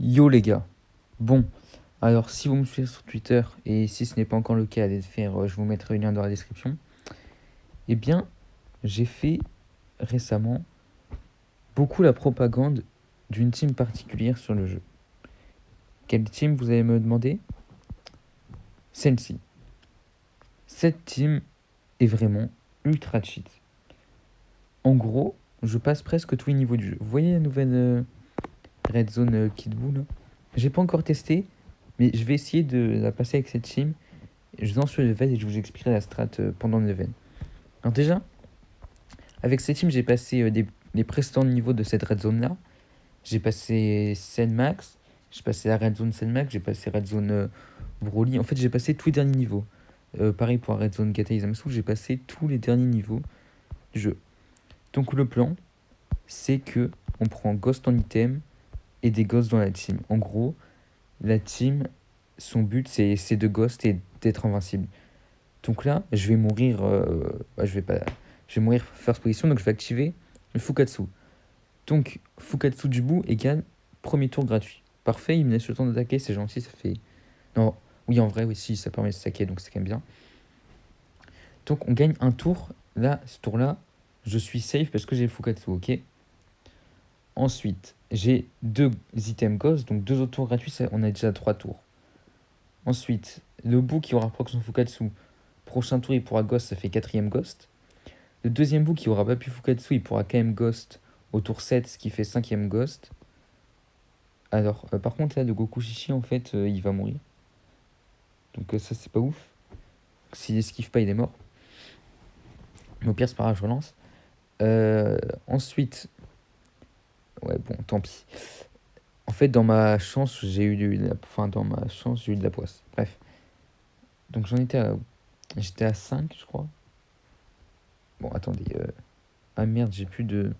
Yo les gars. Bon, alors si vous me suivez sur Twitter, et si ce n'est pas encore le cas, allez le faire, je vous mettrai le lien dans la description. Eh bien, j'ai fait récemment beaucoup la propagande d'une team particulière sur le jeu. Quelle team vous allez me demander? Celle-ci. Cette team est vraiment ultra cheat. En gros, je passe presque tous les niveaux du jeu. Vous voyez la nouvelle Red Zone Kid Buu là? J'ai pas encore testé, mais je vais essayer de la passer avec cette team. Je lance le level et je vous expliquerai la strat pendant le level. Alors déjà, avec cette team, j'ai passé les précédents niveaux de cette red zone là. J'ai passé Sen Max, j'ai passé la red zone Sen Max, j'ai passé red zone Broly. En fait, j'ai passé tous les derniers niveaux. Pareil pour la red zone Gata Izamsu, j'ai passé tous les derniers niveaux du jeu. Donc le plan, c'est que on prend Ghost en item et des Ghosts dans la team. En gros, la team, son but c'est de Ghost et d'être invincible. Donc là, je vais mourir. Je vais mourir first position, donc je vais activer le Fukatsu. Donc, Fukatsu du bout égale premier tour gratuit. Parfait, il me laisse le temps d'attaquer, c'est gentil, ça fait. Non, oui, en vrai, oui, si, ça permet de saquer, donc c'est quand même bien. Donc, on gagne un tour. Là, ce tour-là, je suis safe parce que j'ai le Fukatsu, ok. Ensuite, j'ai deux items Ghost, donc deux autres tours gratuits, ça, on a déjà trois tours. Ensuite, le bout qui aura proc son Fukatsu. Prochain tour, il pourra Ghost, ça fait quatrième Ghost. Le deuxième bout qui aura pas pu Fukatsu, il pourra quand même Ghost au tour 7, ce qui fait cinquième Ghost. Alors, par contre, là, le Goku Shishi, en fait, il va mourir. Donc, ça, c'est pas ouf. S'il esquive pas, il est mort. Mais au pire, c'est pas grave, je relance. Ensuite, ouais, bon, tant pis. En fait, dans ma chance, j'ai eu de la poisse. Bref. Donc, j'étais à 5, je crois. Bon, attendez. Ah merde, j'ai plus de.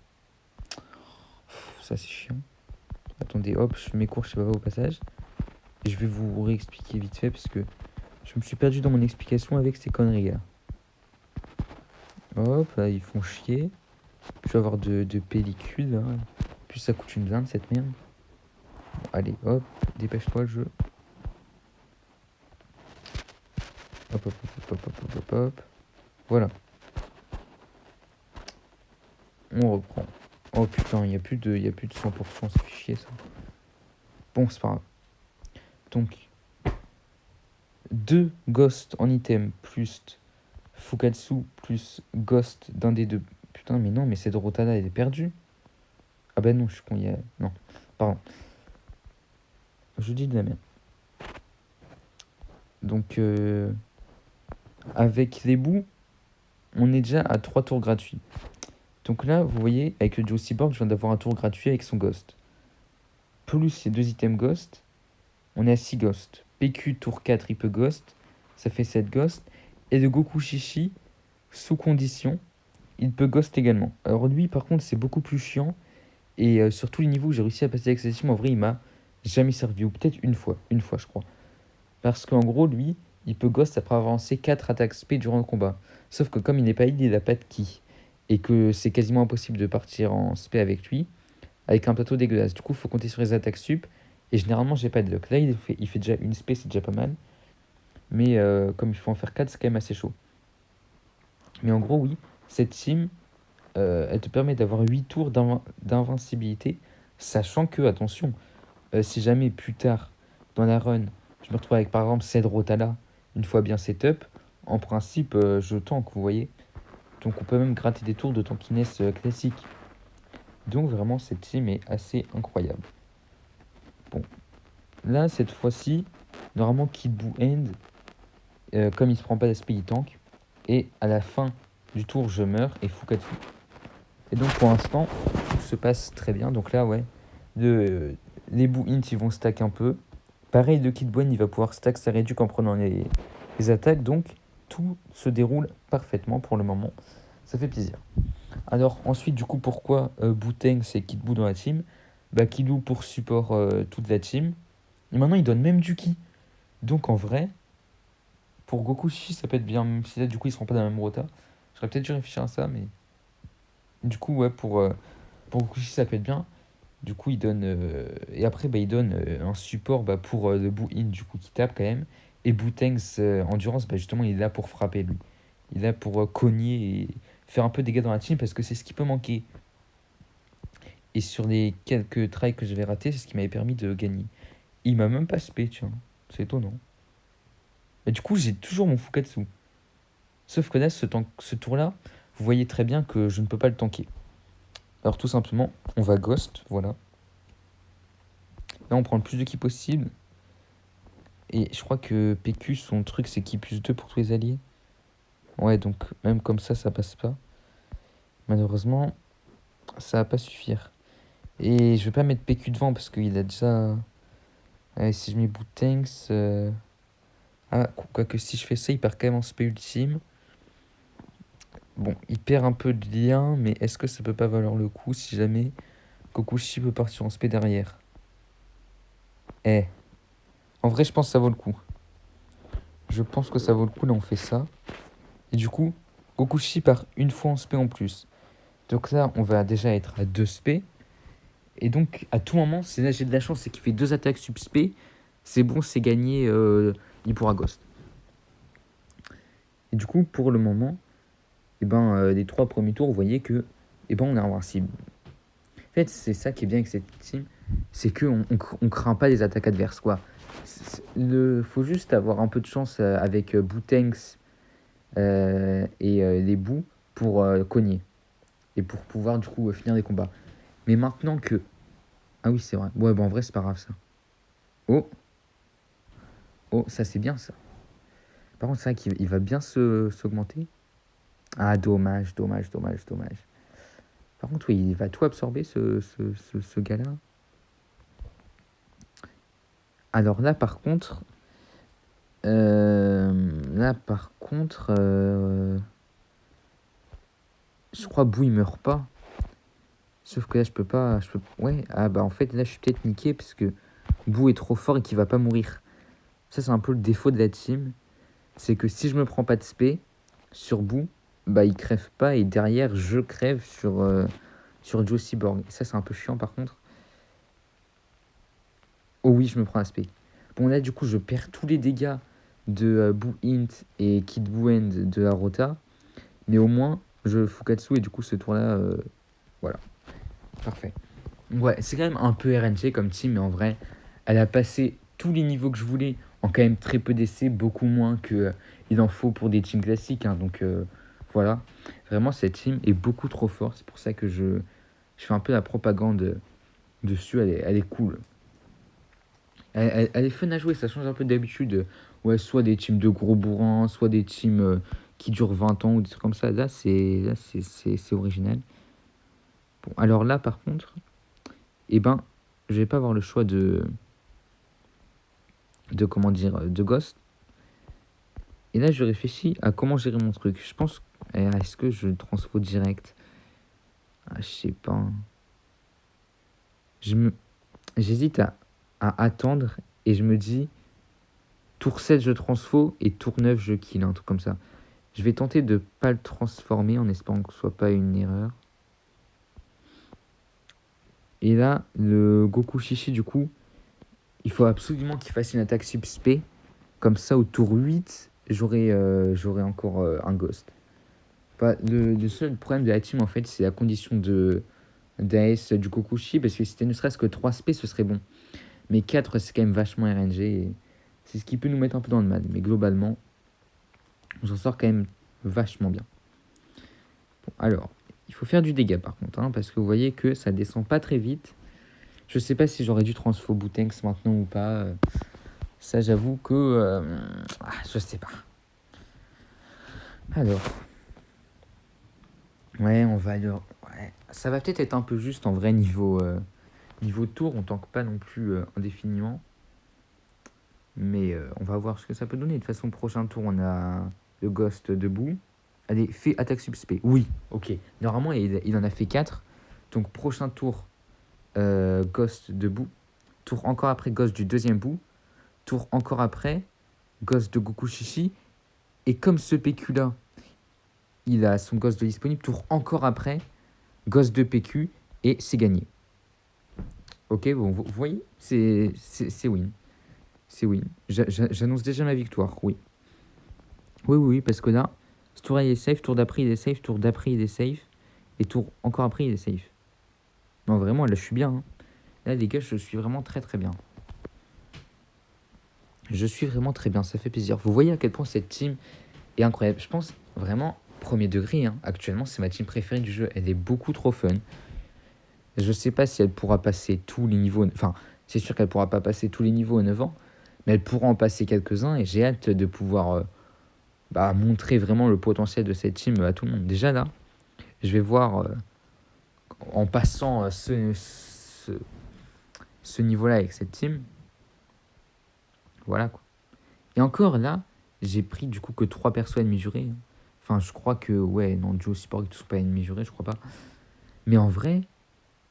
Ça, c'est chiant. Attendez, hop, je fais mes cours, je sais pas au passage. Et je vais vous réexpliquer vite fait parce que je me suis perdu dans mon explication avec ces conneries là. Hop, là, ils font chier. Je vais avoir de pellicule là. Plus ça coûte une blinde cette merde. Bon, allez, hop, dépêche-toi le jeu. Hop, hop, hop, hop, hop, hop, hop, hop. Voilà. On reprend. Oh putain, il n'y a plus de 100%, ça fait chier ça. Bon, c'est pas grave. Donc, 2 ghosts en item plus Fukatsu plus Ghost d'un des deux. Putain, mais non, mais cette rota là, elle est perdue. Ah bah non, je suis con, il y a. Non, pardon. Je dis de la merde. Donc, avec les bouts, on est déjà à 3 tours gratuits. Donc là, vous voyez, avec le duo cyborg, je viens d'avoir un tour gratuit avec son Ghost. Plus ces deux items Ghost, on est à 6 Ghost. PQ tour 4, il peut Ghost, ça fait 7 Ghost. Et le Goku Shishi, sous condition, il peut Ghost également. Alors lui, par contre, c'est beaucoup plus chiant. Et sur tous les niveaux où j'ai réussi à passer avec cette team, en vrai, il m'a jamais servi. Ou peut-être une fois, je crois. Parce qu'en gros, lui, il peut Ghost après avoir lancé 4 attaques spé durant le combat. Sauf que comme il n'est pas heal, il a pas de ki. Et que c'est quasiment impossible de partir en spé avec lui, avec un plateau dégueulasse. Du coup, il faut compter sur les attaques sup. Et généralement, j'ai pas de luck. Là, il fait déjà une spé, c'est déjà pas mal. Mais comme il faut en faire 4, c'est quand même assez chaud. Mais en gros, oui, cette team, elle te permet d'avoir 8 tours d'invincibilité. Sachant que, attention, si jamais plus tard, dans la run, je me retrouve avec par exemple cette Rotala, une fois bien setup, en principe, je tank, vous voyez. Donc on peut même gratter des tours de tankiness classique. Donc vraiment, cette team est assez incroyable. Bon, là, cette fois-ci, normalement, Kid Buu End, comme il se prend pas d'aspect, il tank. Et à la fin du tour, je meurs et Fukatsu. Et donc pour l'instant, tout se passe très bien. Donc là, ouais, les Buu Int, ils vont stack un peu. Pareil, le Kid Buen, il va pouvoir stack sa réduc en prenant les attaques. Donc tout se déroule parfaitement pour le moment. Ça fait plaisir. Alors ensuite, du coup, pourquoi Bouteng c'est Kid Buu dans la team? Bah Kid Buu pour support toute la team. Et maintenant, il donne même du ki. Donc en vrai, pour Goku Shishi, ça peut être bien. Même si là, du coup, ils seront pas dans la même rota. J'aurais peut-être dû réfléchir à ça, mais du coup, ouais, pour Goku Shishi, ça peut être bien. Du coup, il donne. Et après, il donne un support pour le Boo-In, du coup, qui tape quand même. Et Boo-Tanks Endurance, justement, il est là pour frapper, lui. Il est là pour cogner et faire un peu de dégâts dans la team parce que c'est ce qui peut manquer. Et sur les quelques tries que j'avais ratés, c'est ce qui m'avait permis de gagner. Il m'a même pas spé, tiens. C'est étonnant. Et du coup, j'ai toujours mon Fukatsu. Sauf que là, ce tour-là, vous voyez très bien que je ne peux pas le tanker. Alors tout simplement, on va Ghost, voilà. Là, on prend le plus de ki possible. Et je crois que PQ, son truc, c'est ki plus 2 pour tous les alliés. Ouais, donc même comme ça passe pas. Malheureusement, ça va pas suffire. Et je vais pas mettre PQ devant parce qu'il a déjà... Ouais, si je mets Bootanks... Ah, quoique si je fais ça, il perd quand même en spé ultime. Bon, il perd un peu de lien, mais est-ce que ça peut pas valoir le coup si jamais Kokushi peut partir en spé derrière? Eh, en vrai, je pense que ça vaut le coup. Je pense que ça vaut le coup, là, on fait ça. Et du coup, Kokushi part une fois en spé en plus. Donc là, on va déjà être à 2 spé. Et donc, à tout moment, si là j'ai de la chance, c'est qu'il fait 2 attaques sub spé. C'est bon, c'est gagné, il pourra ghost. Et du coup, pour le moment, les 3 premiers tours, vous voyez que on est invincible. En fait, c'est ça qui est bien avec cette team, c'est qu'on on craint pas les attaques adverses, quoi. Faut juste avoir un peu de chance avec Bootanks et les bouts pour cogner. Et pour pouvoir, du coup, finir les combats. Mais maintenant que... Ah oui, c'est vrai. Ouais, en vrai, c'est pas grave, ça. Oh, ça, c'est bien, ça. Par contre, c'est vrai qu'il va bien s'augmenter. Ah, dommage. Par contre, oui, il va tout absorber, ce gars-là. Alors là, par contre... je crois Bou, il meurt pas. Sauf que là, je peux pas... Ouais, en fait, là, je suis peut-être niqué parce que Bou est trop fort et qu'il va pas mourir. Ça, c'est un peu le défaut de la team. C'est que si je me prends pas de spé sur Boo, il crève pas et derrière je crève sur Joe Cyborg. Ça, c'est un peu chiant par contre. Oh oui, je me prends un spé. Bon, là, du coup, je perds tous les dégâts de Boo Int et Kid Boo End de la Rota. Mais au moins, je Fukatsu et du coup, ce tour-là, voilà. Parfait. Ouais, c'est quand même un peu RNG comme team, mais en vrai, elle a passé tous les niveaux que je voulais en quand même très peu d'essais, beaucoup moins que il en faut pour des teams classiques. Donc voilà, vraiment cette team est beaucoup trop forte. C'est pour ça que je fais un peu la propagande dessus. Elle est cool. Elle est fun à jouer, ça change un peu d'habitude. Ouais, soit des teams de gros bourrins, soit des teams qui durent 20 ans ou des trucs comme ça. Là, c'est original. Bon, alors là, par contre, je vais pas avoir le choix de Ghost. Et là, je réfléchis à comment gérer mon truc. Je pense, est-ce que je le transfo direct? Je sais pas. J'hésite à attendre et je me dis, tour 7, je transfo et tour 9, je kill, un truc comme ça. Je vais tenter de pas le transformer en espérant que ce soit pas une erreur. Et là, le Goku Shishi, du coup, il faut absolument qu'il fasse une attaque sub-spé. Comme ça, au tour 8, j'aurai encore un Ghost. Le seul problème de la team, en fait, c'est la condition d'AS du Kokushi, parce que si c'était ne serait-ce que 3 SP, ce serait bon. Mais 4, c'est quand même vachement RNG, et c'est ce qui peut nous mettre un peu dans le mal. Mais globalement, on s'en sort quand même vachement bien. Bon, alors, il faut faire du dégât par contre, parce que vous voyez que ça descend pas très vite. Je sais pas si j'aurais dû transfo Bootanks maintenant ou pas. Ça, j'avoue que... je sais pas. Alors... Ouais, on va aller... Ouais. Ça va peut-être être un peu juste en vrai niveau tour. On tanque pas non plus indéfiniment. Mais on va voir ce que ça peut donner. De toute façon, prochain tour, on a le Ghost debout. Allez, fais attaque subspé. Oui, ok. Normalement, il en a fait 4. Donc, prochain tour, Ghost debout. Tour encore après, Ghost du deuxième bout. Tour encore après, Ghost de Goku Shishi. Et comme ce PQ-là, il a son Ghost de disponible. Tour encore après, Ghost de PQ. Et c'est gagné. Ok, bon, vous voyez, c'est win. C'est win. J'annonce déjà ma victoire, oui. Oui, oui, oui, parce que là, ce tour il est safe, tour d'après il est safe, tour d'après il est safe, et tour encore après il est safe. Non, vraiment, là je suis bien. Hein. Là, les gars, je suis vraiment très très bien. Je suis vraiment très bien, ça fait plaisir. Vous voyez à quel point cette team est incroyable. Je pense vraiment, premier degré, hein, actuellement, c'est ma team préférée du jeu. Elle est beaucoup trop fun. Je sais pas si elle pourra passer tous les niveaux. Enfin, c'est sûr qu'elle pourra pas passer tous les niveaux à 9 ans, mais elle pourra en passer quelques-uns et j'ai hâte de pouvoir montrer vraiment le potentiel de cette team à tout le monde. Déjà là, je vais voir en passant ce niveau-là avec cette team. Voilà quoi. Et encore là, j'ai pris du coup que 3 persos ennemis jurés. Hein. Enfin, je crois que, ouais, non, duo support et tout, sont pas ennemis jurés, je crois pas. Mais en vrai,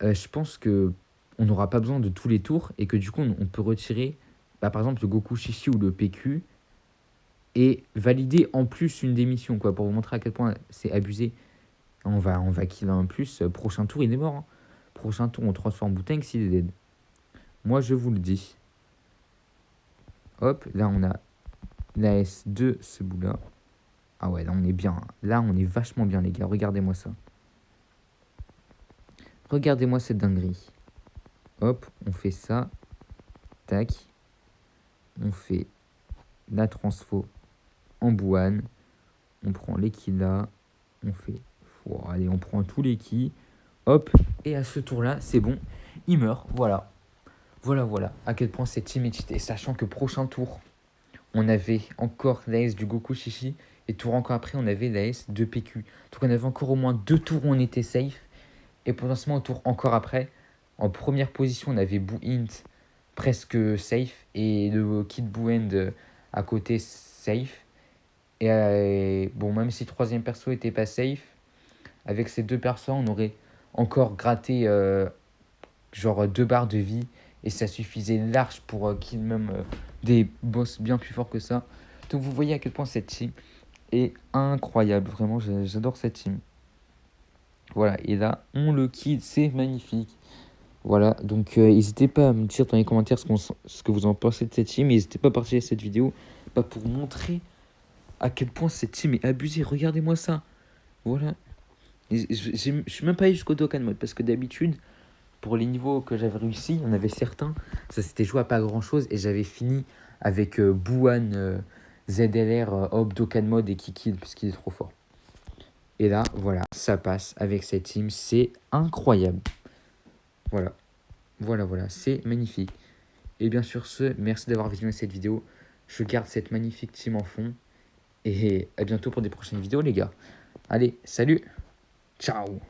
je pense que on n'aura pas besoin de tous les tours et que du coup, on peut retirer, par exemple, le Goku Shishi ou le PQ et valider en plus une des missions, quoi, pour vous montrer à quel point c'est abusé. On va kill un plus. Prochain tour, il est mort. Hein. Prochain tour, on transforme Wu-Tang s'il est dead. Moi, je vous le dis. Hop, là, on a la S2, ce bout-là. Ah ouais, là, on est bien. Là, on est vachement bien, les gars. Regardez-moi ça. Regardez-moi cette dinguerie. Hop, on fait ça. Tac. On fait la transfo en Bouane. On prend les kills là. On fait... Oh, allez, on prend tous les kills. Hop. Et à ce tour-là, c'est bon. Il meurt. Voilà. Voilà. À quel point cette team est cheatée. Sachant que prochain tour, on avait encore la S du Goku Shishi. Et tour encore après, on avait la S de PQ. Donc on avait encore au moins 2 tours où on était safe. Et potentiellement au tour encore après, en première position, on avait Boo Int presque safe. Et le Kid Boo End à côté safe. Et bon, même si le troisième perso était pas safe, avec ces 2 persos, on aurait encore gratté genre 2 barres de vie. Et ça suffisait large pour kill même des boss bien plus forts que ça. Donc vous voyez à quel point cette team est incroyable. Vraiment, j'adore cette team. Voilà, et là, on le kill, c'est magnifique. Voilà, donc n'hésitez pas à me dire dans les commentaires ce que vous en pensez de cette team. N'hésitez pas à partager cette vidéo pour montrer à quel point cette team est abusée. Regardez-moi ça. Voilà. Je suis même pas allé jusqu'au Dokkan Mode parce que d'habitude, pour les niveaux que j'avais réussi, il y en avait certains, ça s'était joué à pas grand chose et j'avais fini avec Bouane, ZLR, Hop, Dokkan Mode et Kikil parce qu'il est trop fort. Et là, voilà, ça passe avec cette team, c'est incroyable. Voilà, c'est magnifique. Et bien sur ce, merci d'avoir visionné cette vidéo. Je garde cette magnifique team en fond. Et à bientôt pour des prochaines vidéos, les gars. Allez, salut, ciao.